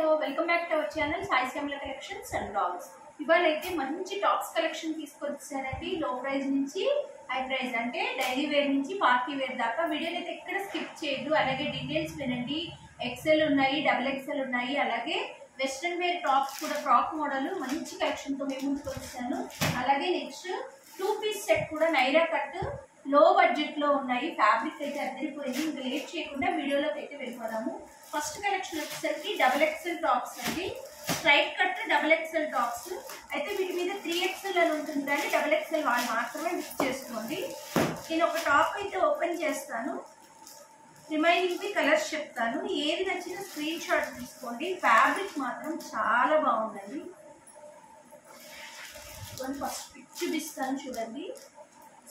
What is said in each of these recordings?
Hello welcome back to our channel Sai Shyamala collections and blogs. ఇవాళ అయితే మంచి టాప్స్ కలెక్షన్ తీసుకొచ్చానండి. లో ప్రైస్ నుంచి హై ప్రైస్ అంటే డైలీ వేర్ నుంచి పార్టీ వేర్ దాకా. వీడియోని అయితే ఎక్కడ స్కిప్ చేయదు. అలాగే డీటెయిల్స్ వినండి. ఎక్సెల్ ఉన్నాయి, డబుల్ ఎక్సెల్ ఉన్నాయి, అలాగే వెస్ట్రన్ వేర్ టాప్స్ కూడా ఫ్రాక్ మోడల్ మంచి కలెక్షన్తో మేము ముందుకు వచ్చాను. అలాగే నెక్స్ట్ 2 పీస్ సెట్ కూడా నైరా కట్ లో బడ్జెట్లో ఉన్నాయి. ఫ్యాబ్రిక్ అయితే అద్దరిపోయింది. ఇంకా లేట్ చేయకుండా వీడియోలోకి అయితే వెళ్ళిపోదాము. ఫస్ట్ కలెక్షన్ వచ్చేసరికి డబుల్ ఎక్సెల్ టాప్స్ అండి. Straight cut double excel tops అయితే వీటి మీద 3XL అని ఉంటుంది, కానీ డబుల్ ఎక్సెల్ వాళ్ళు మాత్రమే మిక్స్ చేసుకోండి. నేను ఒక టాప్ అయితే ఓపెన్ చేస్తాను, రిమైనింగ్ కలర్స్ చెప్తాను. ఏది నచ్చిన స్క్రీన్ షాట్ తీసుకోండి. ఫ్యాబ్రిక్ మాత్రం చాలా బాగుందండి. ఫస్ట్ పిక్ చూపిస్తాను చూడండి.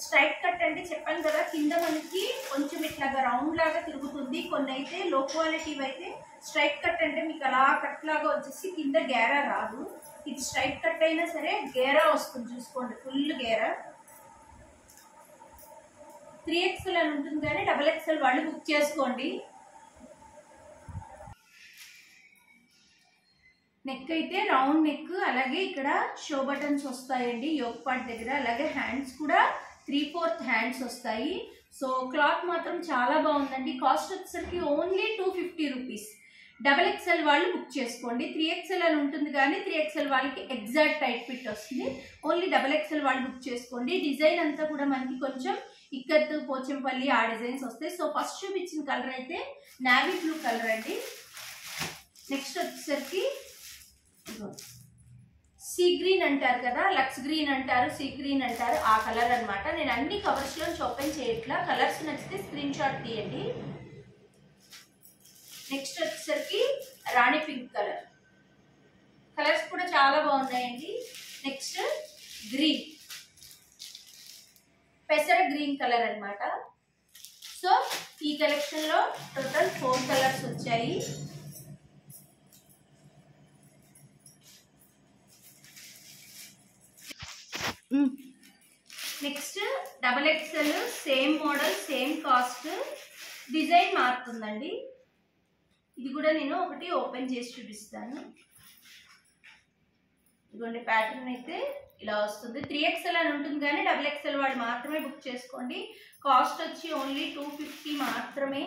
స్ట్రైట్ కట్ అంటే చెప్పాను కదా, కింద మనకి కొంచెం ఇట్లాగా రౌండ్ లాగా తిరుగుతుంది. కొన్ని అయితే లో క్వాలిటీ అయితే స్ట్రైట్ కట్ అంటే మీకు అలా కట్ లాగా వచ్చేసి కింద గేరా రాదు. ఇది స్ట్రైట్ కట్ అయినా సరే గేరా వస్తుంది, చూసుకోండి ఫుల్ గేరా. 3XL అని ఉంటుంది, కానీ డబుల్ ఎక్సెల్ వాళ్ళు బుక్ చేసుకోండి. నెక్ అయితే రౌండ్ నెక్, అలాగే ఇక్కడ షో బటన్స్ వస్తాయండి యోక్ పార్ట్ దగ్గర. అలాగే హ్యాండ్స్ కూడా 3/4 హ్యాండ్స్ వస్తాయి. సో క్లాత్ మాత్రం చాలా బాగుందండి. కాస్ట్ వచ్చేసరికి ఓన్లీ 250 రూపీస్. డబల్ ఎక్సెల్ వాళ్ళు బుక్ చేసుకోండి. 3XL అని ఉంటుంది, కానీ 3XL వాళ్ళకి ఎగ్జాక్ట్ టైట్ ఫిట్ వస్తుంది. ఓన్లీ డబల్ ఎక్సెల్ వాళ్ళు బుక్ చేసుకోండి. డిజైన్ అంతా కూడా మనకి కొంచెం ఇక్కత్, పోచంపల్లి ఆ డిజైన్స్ వస్తాయి. సో ఫస్ట్ చూపించిన కలర్ అయితే నావీ బ్లూ కలర్ అండి. నెక్స్ట్ వచ్చేసరికి సీ గ్రీన్ అంటారు కదా, లక్స్ గ్రీన్ అంటారు, సీ గ్రీన్ అంటారు, ఆ కలర్ అనమాట. నేను అన్ని కవర్స్ లో ఓపెన్ చేయట్లా. కలర్స్ నచ్చితే స్క్రీన్ షాట్ తీయండి. నెక్స్ట్ వచ్చేసరికి రాణి పింక్ కలర్. కలర్స్ కూడా చాలా బాగున్నాయండి. నెక్స్ట్ గ్రీన్, పెసర గ్రీన్ కలర్ అనమాట. సో ఈ కలెక్షన్ లో టోటల్ 4 కలర్స్ వచ్చాయి. Next double XL, same model, same cost, design మారుతుందండి. ఇది కూడా నేను ఒకటి ఓపెన్ చేసి చూపిస్తాను. ఇదిగోండి ప్యాటర్న్ అయితే ఇలా వస్తుంది. 3XL అని ఉంటుంది, కానీ డబుల్ ఎక్సెల్ వాళ్ళు మాత్రమే బుక్ చేసుకోండి. కాస్ట్ వచ్చి ఓన్లీ 250 మాత్రమే.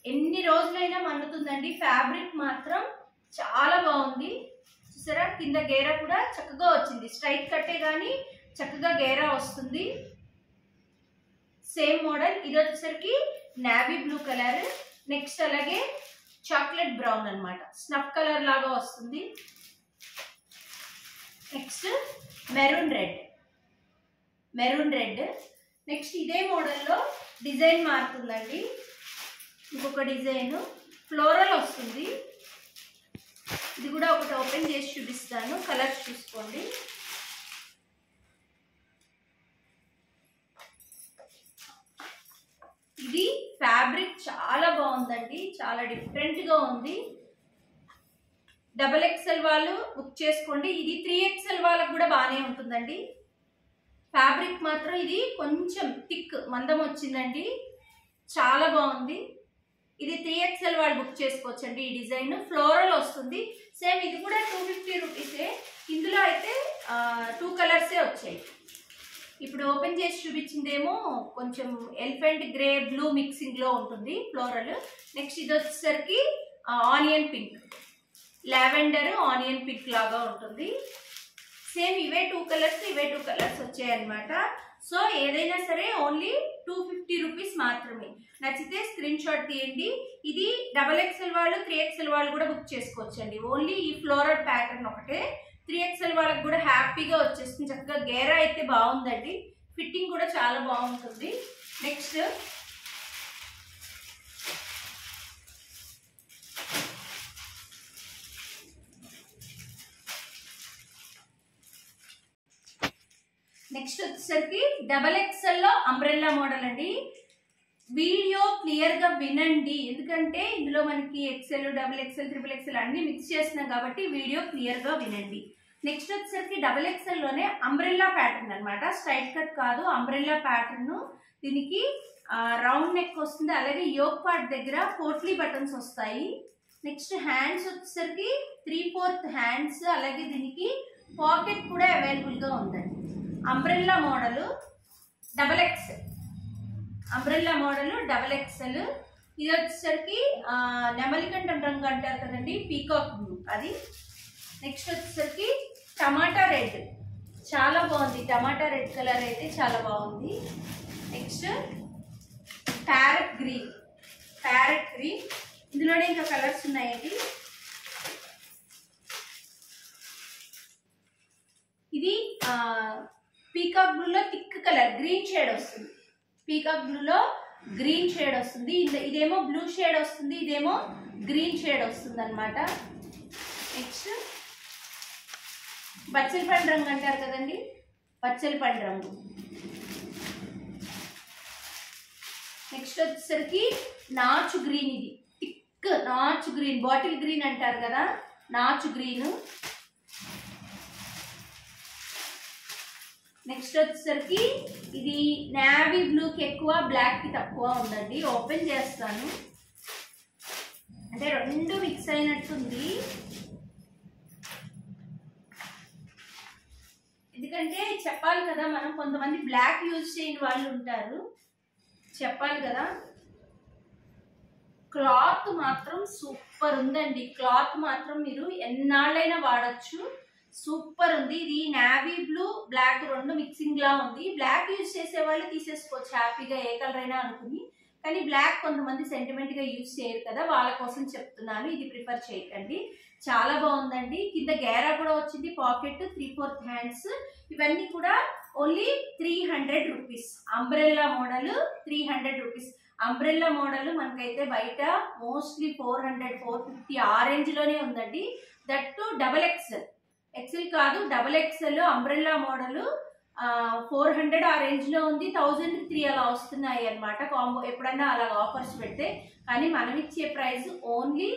ఎన్ని రోజులైనా మన్నుతుందండి. ఫ్యాబ్రిక్ మాత్రం చాలా బాగుంది. చూసారా, కింద గేరా కూడా చక్కగా వచ్చింది. స్ట్రైట్ కట్టే కానీ చక్కగా గేరా వస్తుంది. Same model. ఇది వచ్చేసరికి నావీ బ్లూ కలర్. నెక్స్ట్ అలాగే చాక్లెట్ బ్రౌన్ అనమాట, స్నఫ్ కలర్ లాగా వస్తుంది. Next maroon red, maroon red. Next ఇదే మోడల్లో డిజైన్ మారుతుందండి. ఇంకొక డిజైన్ ఫ్లోరల్ వస్తుంది. ఇది కూడా ఒకటి ఓపెన్ చేసి చూపిస్తాను. కలర్స్ చూసుకోండి. ఇది ఫ్యాబ్రిక్ చాలా బాగుందండి, చాలా డిఫరెంట్ గా ఉంది. డబల్ ఎక్సెల్ వాళ్ళు బుక్ చేసుకోండి. ఇది 3XL వాళ్ళకు కూడా బాగానే ఉంటుందండి. ఫ్యాబ్రిక్ మాత్రం ఇది కొంచెం థిక్ మందం వచ్చిందండి, చాలా బాగుంది. ఇది 3XL వాళ్ళు బుక్ చేసుకోవచ్చండి. ఈ డిజైన్ ఫ్లోరల్ వస్తుంది. సేమ్ ఇది కూడా 250 రూపీసే. ఇందులో అయితే 2 కలర్సే వచ్చాయి. ఇప్పుడు ఓపెన్ చేసి చూపించిందేమో కొంచెం ఎలిఫెంట్ గ్రే బ్లూ మిక్సింగ్ లో ఉంటుంది, ఫ్లోరల్. నెక్స్ట్ ఇది వచ్చేసరికి onion pink, lavender onion pink లాగా ఉంటుంది. సేమ్ ఇవే 2 కలర్స్, ఇవే 2 కలర్స్ వచ్చాయి అనమాట. సో ఏదైనా సరే ఓన్లీ 250 రూపీస్ మాత్రమే. నచ్చితే స్క్రీన్ షాట్ తీయండి. ఇది డబల్ ఎక్సెల్ వాళ్ళు, 3XL వాళ్ళు కూడా బుక్ చేసుకోవచ్చండి. ఓన్లీ ఈ ఫ్లోరల్ ప్యాటర్న్ ఒకటే. 3XL వాళ్ళకి కూడా హ్యాపీగా వచ్చేస్తుంది. చక్కగా గేరా అయితే బాగుందండి. ఫిట్టింగ్ కూడా చాలా బాగుంటుంది. నెక్స్ట్ వచ్చేసరికి డబల్ ఎక్సెల్ లో అంబ్రెల్లా మోడల్ అండి. వీడియో క్లియర్ గా వినండి, ఎందుకంటే ఇందులో మనకి excel, double excel, triple excel అన్ని మిక్స్ చేస్తున్నాం కాబట్టి వీడియో క్లియర్ గా వినండి. నెక్స్ట్ వచ్చేసరికి డబల్ ఎక్సెల్ లోనే అంబ్రెల్లా ప్యాటర్న్ అనమాట. స్ట్రైట్ కట్ కాదు, అంబ్రెల్లా ప్యాటర్న్. దీనికి రౌండ్ నెక్ వస్తుంది. అలాగే యోక్ పార్ట్ దగ్గర పోట్లీ బటన్స్ వస్తాయి. నెక్స్ట్ హ్యాండ్స్ వచ్చేసరికి 3/4 హ్యాండ్స్, అలాగే దీనికి పాకెట్ కూడా అవైలబుల్గా ఉందండి. Umbrella model XXL, umbrella model XXL. ఇది వచ్చేసరికి నెమలికంఠం రంగు అంటారు కదండి, పీకాక్ బ్లూ అది. నెక్స్ట్ వచ్చేసరికి టమాటా రెడ్, చాలా బాగుంది. టమాటా రెడ్ కలర్ అయితే చాలా బాగుంది. నెక్స్ట్ ప్యారెట్ గ్రీన్, ఇందులోనే ఇంకా కలర్స్ ఉన్నాయండి. ఇది పీకాక్ బ్లూలో థిక్ కలర్ గ్రీన్ షేడ్ వస్తుంది. పీకాక్ బ్లూలో గ్రీన్ షేడ్ వస్తుంది. ఇదేమో బ్లూ షేడ్ వస్తుంది, ఇదేమో గ్రీన్ షేడ్ వస్తుంది అనమాట. నెక్స్ట్ బచ్చల పండు రంగు అంటారు కదండి, బచ్చల పండు రంగు. నెక్స్ట్ వచ్చేసరికి నాచు గ్రీన్, ఇది థిక్ నాచు గ్రీన్, బాటిల్ గ్రీన్ అంటారు కదా, నాచు గ్రీన్. నెక్స్ట్ వచ్చేసరికి ఇది నేవీ బ్లూకి ఎక్కువ, బ్లాక్కి తక్కువ ఉందండి. ఓపెన్ చేస్తాను, అంటే రెండు మిక్స్ అయినట్టుంది. ఎందుకంటే చెప్పాలి కదా, మనం కొంతమంది బ్లాక్ యూజ్ చేయని వాళ్ళు ఉంటారు, చెప్పాలి కదా. క్లాత్ మాత్రం సూపర్ ఉందండి. క్లాత్ మాత్రం మీరు ఎన్నాళ్ళైనా వాడచ్చు, సూపర్ ఉంది. ఇది నేవీ బ్లూ బ్లాక్ రెండు మిక్సింగ్ లా ఉంది. బ్లాక్ యూజ్ చేసే వాళ్ళు తీసేసుకోవచ్చు హ్యాపీగా, ఏ కలర్ అయినా అనుకుని. కానీ బ్లాక్ కొంతమంది సెంటిమెంట్ గా యూజ్ చేయరు కదా, వాళ్ళ కోసం చెప్తున్నాను, ఇది ప్రిఫర్ చేయకండి. చాలా బాగుందండి. కింద గేరా కూడా వచ్చింది, పాకెట్, 3/4 హ్యాండ్స్. ఇవన్నీ కూడా only 300 rupees. Umbrella model 300 rupees. Umbrella model మనకైతే బయట మోస్ట్లీ 400, 450 ఆ రేంజ్ లోనే ఉందండి. దట్టు XXL, XL కాదు XXL అంబ్రెల్లా మోడల్ 400 ఆ రేంజ్ లో ఉంది. 1003 అలా వస్తున్నాయి అనమాట కాంబో, ఎప్పుడన్నా అలా ఆఫర్స్ పెడితే. కానీ మనం ఇచ్చే price only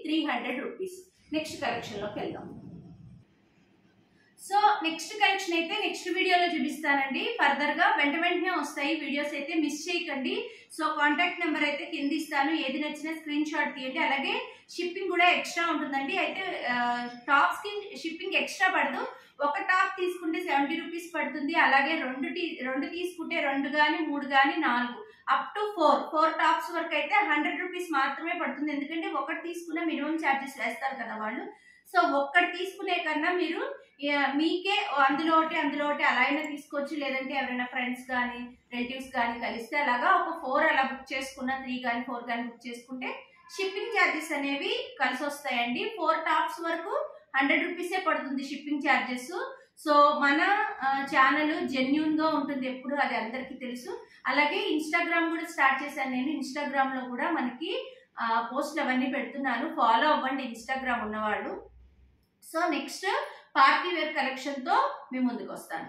300 rupees. Next collection లోకి వెళ్దాం. సో నెక్స్ట్ కలెక్షన్ అయితే నెక్స్ట్ వీడియోలో చూపిస్తానండి. ఫర్దర్ గా వెంటనే వస్తాయి వీడియోస్, అయితే మిస్ చేయకండి. సో కాంటాక్ట్ నెంబర్ అయితే కింద ఇస్తాను, ఏది నచ్చినా స్క్రీన్ షాట్ తీయండి. అలాగే షిప్పింగ్ కూడా ఎక్స్ట్రా ఉంటుందండి. అయితే టాప్స్ కి షిప్పింగ్ ఎక్స్ట్రా పడదు. ఒక టాప్ తీసుకుంటే 70 రూపీస్ పడుతుంది. అలాగే రెండు తీసుకుంటే 2 కానీ 3 కానీ 4 అప్ టు 4 టాప్స్ వరకు అయితే 100 రూపీస్ మాత్రమే పడుతుంది. ఎందుకంటే ఒకటి తీసుకున్న మినిమం ఛార్జెస్ వేస్తారు కదా వాళ్ళు. సో ఒక్కటి తీసుకునే కన్నా మీరు మీకే అందులో ఒకటి అలా అయినా తీసుకోవచ్చు. లేదంటే ఎవరైనా ఫ్రెండ్స్ కానీ రిలేటివ్స్ కానీ కలిస్తే అలాగా ఒక 4 అలా బుక్ చేసుకున్న, 3 కానీ 4 కానీ బుక్ చేసుకుంటే షిప్పింగ్ ఛార్జెస్ అనేవి కలిసి వస్తాయండి. 4 టాప్స్ వరకు 100 రూపీసే పడుతుంది షిప్పింగ్ ఛార్జెస్. సో మన ఛానల్ జెన్యూన్ గా ఉంటుంది ఎప్పుడు, అది అందరికీ తెలుసు. అలాగే ఇన్స్టాగ్రామ్ కూడా స్టార్ట్ చేశాను నేను. ఇన్స్టాగ్రామ్ లో కూడా మనకి పోస్టులు అవన్నీ పెడుతున్నాను, ఫాలో అవ్వండి ఇన్స్టాగ్రామ్ ఉన్నవాళ్ళు. So next party wear collection తో మీ ముందుకు వస్తాను.